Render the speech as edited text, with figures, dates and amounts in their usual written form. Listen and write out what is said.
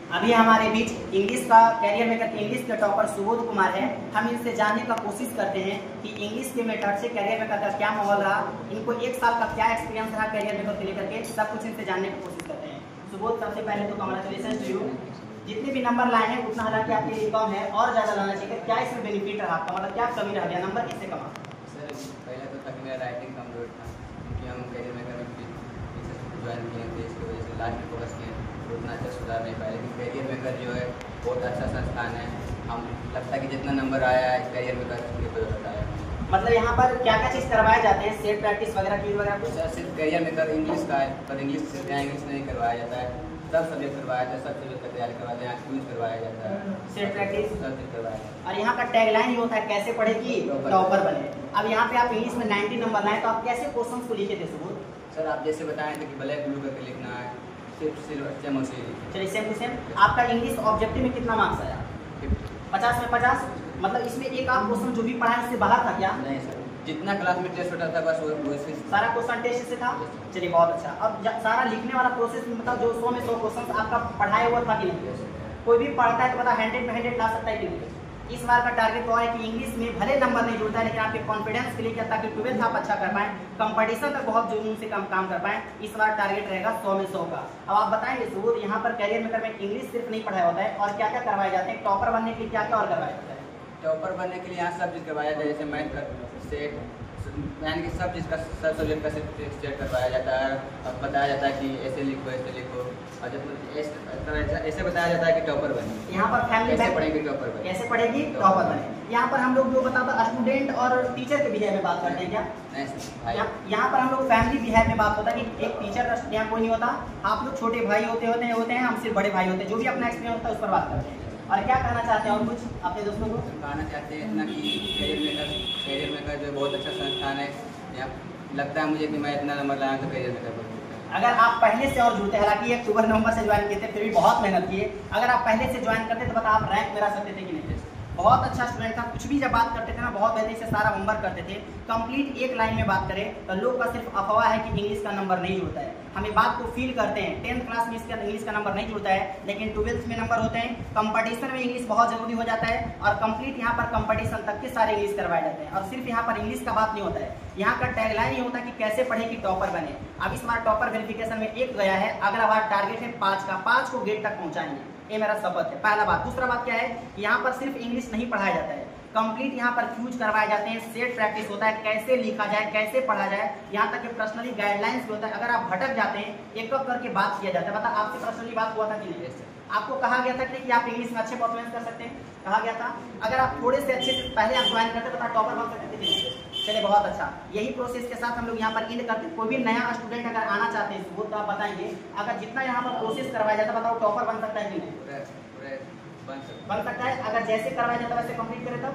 अभी हमारे बीच इंग्लिश का कैरियर मेकर इंग्लिश के टॉपर सुबोध कुमार है। हम इनसे जानने का कोशिश करते हैं कि इंग्लिश के मेथड से कैरियर मेकर का क्या माहौल रहा, इनको 1 साल का क्या एक्सपीरियंस रहा कैरियर मेकर को लेकर के, सब कुछ इनसे जानने की कोशिश करते हैं। सुबोध, सबसे पहले तो कंग्रेचुलेशन टू यू। जितने भी नंबर लाए हैं उतना हालांकि आपके लिए कम है और ज़्यादा लाना चाहिए। क्या इसमें बेनिफिट रहा आपका, मतलब क्या कमी रह गया, नंबर किससे कमा? सर पहले तो तक मेरा राइटिंग कमजोर था क्योंकि हम कैरियर मेकर में ज्वाइन किए थे, इसकी वजह से लास्ट में फोकस किए उतना अच्छा सुधार नहीं पाया। लेकिन कैरियर मेकर जो है बहुत अच्छा संस्थान है। हम लगता है कि जितना नंबर आया है कैरियर मेकर की बदौलत आया। मतलब यहाँ पर क्या क्या चीज़ करवाए जाते हैं, सेट प्रैक्टिस वगैरह की वगैरह कुछ? सर सिर्फ कैरियर मेकर इंग्लिश का है, पर इंग्लिश सिर्फ यहाँ इंग्लिश नहीं करवाया जाता है, सब सब्जेक्ट करवाया जाता है, सब सब्जेक्ट का तैयारी करवाते हैं, क्विज करवाया जाता है, सेट प्रैक्टिस सब चीज़ करवाया जाता है। और यहाँ का टैगलाइन ये होता है कैसे पढ़ेगी टॉपर बने। अब यहाँ पे आप इंग्लिश में 90 नंबर लाए तो आप कैसे क्वेश्चन को लिखे थे सुबोध? सर आप जैसे बताए थे कि ब्लैक ब्लू करके लिखना है, सिर्फ सेम उसी। चलिए सेम टू सेम। आपका इंग्लिश ऑब्जेक्टिव में कितना मार्क्स आया? 50 में 50। मतलब इसमें एक आप क्वेश्चन जो भी पढ़ाए उससे बाहर था क्या? नहीं सर, जितना क्लास में टेस्ट होता था बस वो सारा क्वेश्चन टेस्ट से था। चलिए बहुत अच्छा। अब सारा लिखने वाला प्रोसेस में मतलब जो 100 में 100 क्वेश्चन आपका पढ़ाया हुआ था कि नहीं? कोई भी पढ़ता है तो पता 100 में 100 ला सकता है कि नहीं? इस बार का टारगेट तो है कि इंग्लिश में भले नंबर नहीं जुड़ता है लेकिन आपके कॉन्फिडेंस के लिए क्या, ताकि 12th आप अच्छा कर पाएं, कंपटीशन तक बहुत जुनून से काम कर पाएं। इस बार टारगेट रहेगा 100 में 100 का। अब आप बताएंगे सुबोध, यहाँ पर कैरियर मेकर में इंग्लिश सिर्फ नहीं पढ़ाया होता है और क्या क्या करवाए जाते हैं? टॉपर बनने के लिए क्या क्या और करवाया जाता है? टॉपर बनने के लिए यहाँ सब चीज़ करवाया जाता है, जैसे मैथ का सेट, यानी कि सब चीज़ का सब सब्जेक्ट का सेट करवाया जाता है और बताया जाता है कि ऐसे लिखो और जब ऐसे बताया जाता है कि टॉपर बने। यहाँ पर फैमिली कैसे पढ़ेगी टॉपर बने, कैसे पढ़ेगी टॉपर बने। यहाँ पर हम लोग जो बताता स्टूडेंट और टीचर के बिहेव में बात करते हैं क्या? नहीं सर, यहाँ पर हम लोग फैमिली बिहेव में बात होता है कि एक टीचर यहाँ कोई नहीं होता, आप लोग छोटे भाई होते हैं, हम सिर्फ बड़े भाई होते हैं। जो भी अपना एक्सपीरियंस होता है उस पर बात करते हैं। और क्या कहना चाहते हैं और कुछ अपने दोस्तों को? कहना चाहते हैं इतना कि कैरियर मेकर जो बहुत अच्छा संस्थान है। यहाँ लगता है मुझे कि मैं इतना नंबर लाया तो कैरियर मेकर पर। अगर आप पहले से और जुड़ते, हालांकि अक्टूबर नवंबर से ज्वाइन किए थे फिर भी बहुत मेहनत किए, अगर आप पहले से ज्वाइन करते तो बता आप रैंक मेरा सकते थे कि नहीं? बहुत अच्छा स्टूडेंट था, कुछ भी जब बात करते थे ना बहुत बेहतरीन से सारा होमवर्क करते थे। कंप्लीट एक लाइन में बात करें तो लोग का सिर्फ अफवाह है कि इंग्लिश का नंबर नहीं जुड़ता है। हमें बात को फील करते हैं, 10th क्लास में इसका इंग्लिश का नंबर नहीं जुड़ता है लेकिन 12th में नंबर होते हैं। कंपटीशन में इंग्लिश बहुत जरूरी हो जाता है और कंप्लीट यहाँ पर कंपटीशन तक के सारे इंग्लिश करवाए जाते हैं। और सिर्फ यहाँ पर इंग्लिश का बात नहीं होता है, यहाँ का टैगलाइन ये होता है कि कैसे पढ़े कि टॉपर बने। अब इस बार टॉपर वेरिफिकेशन में 1 गया है, अगला बार टारगेट है 5 का, 5 को गेट तक पहुंचाएंगे, ये मेरा शपथ है। पहला बात। दूसरा बात क्या है, यहाँ पर सिर्फ इंग्लिश नहीं पढ़ाया जाता है, कंप्लीट यहाँ पर क्यूज करवाए जाते हैं, सेट प्रैक्टिस होता है, कैसे लिखा जाए, कैसे पढ़ा जाए, यहाँ तक कि पर्सनली गाइडलाइंस भी होता है। अगर आप भटक जाते हैं एक करके बात किया जाता है। बता आपसे पर्सनली बात हुआ था कि नहीं? आपको कहा गया था कि आप इंग्लिश में अच्छे परफॉर्मेंस कर सकते हैं, कहा गया था। अगर आप थोड़े से अच्छे से पहले आप ज्वाइन करते तो टॉपर बन सकते थे। चलिए बहुत अच्छा। यही प्रोसेस के साथ हम लोग यहाँ पर एंड करते हैं। कोई भी नया स्टूडेंट अगर आना चाहते हैं वो तो आप बताएंगे, अगर जितना यहाँ पर प्रोसेस करवाया जाता है बताओ टॉपर बन सकता है कि नहीं? बन सकता है। अगर जैसे करवाया जाता है वैसे कंप्लीट करे तब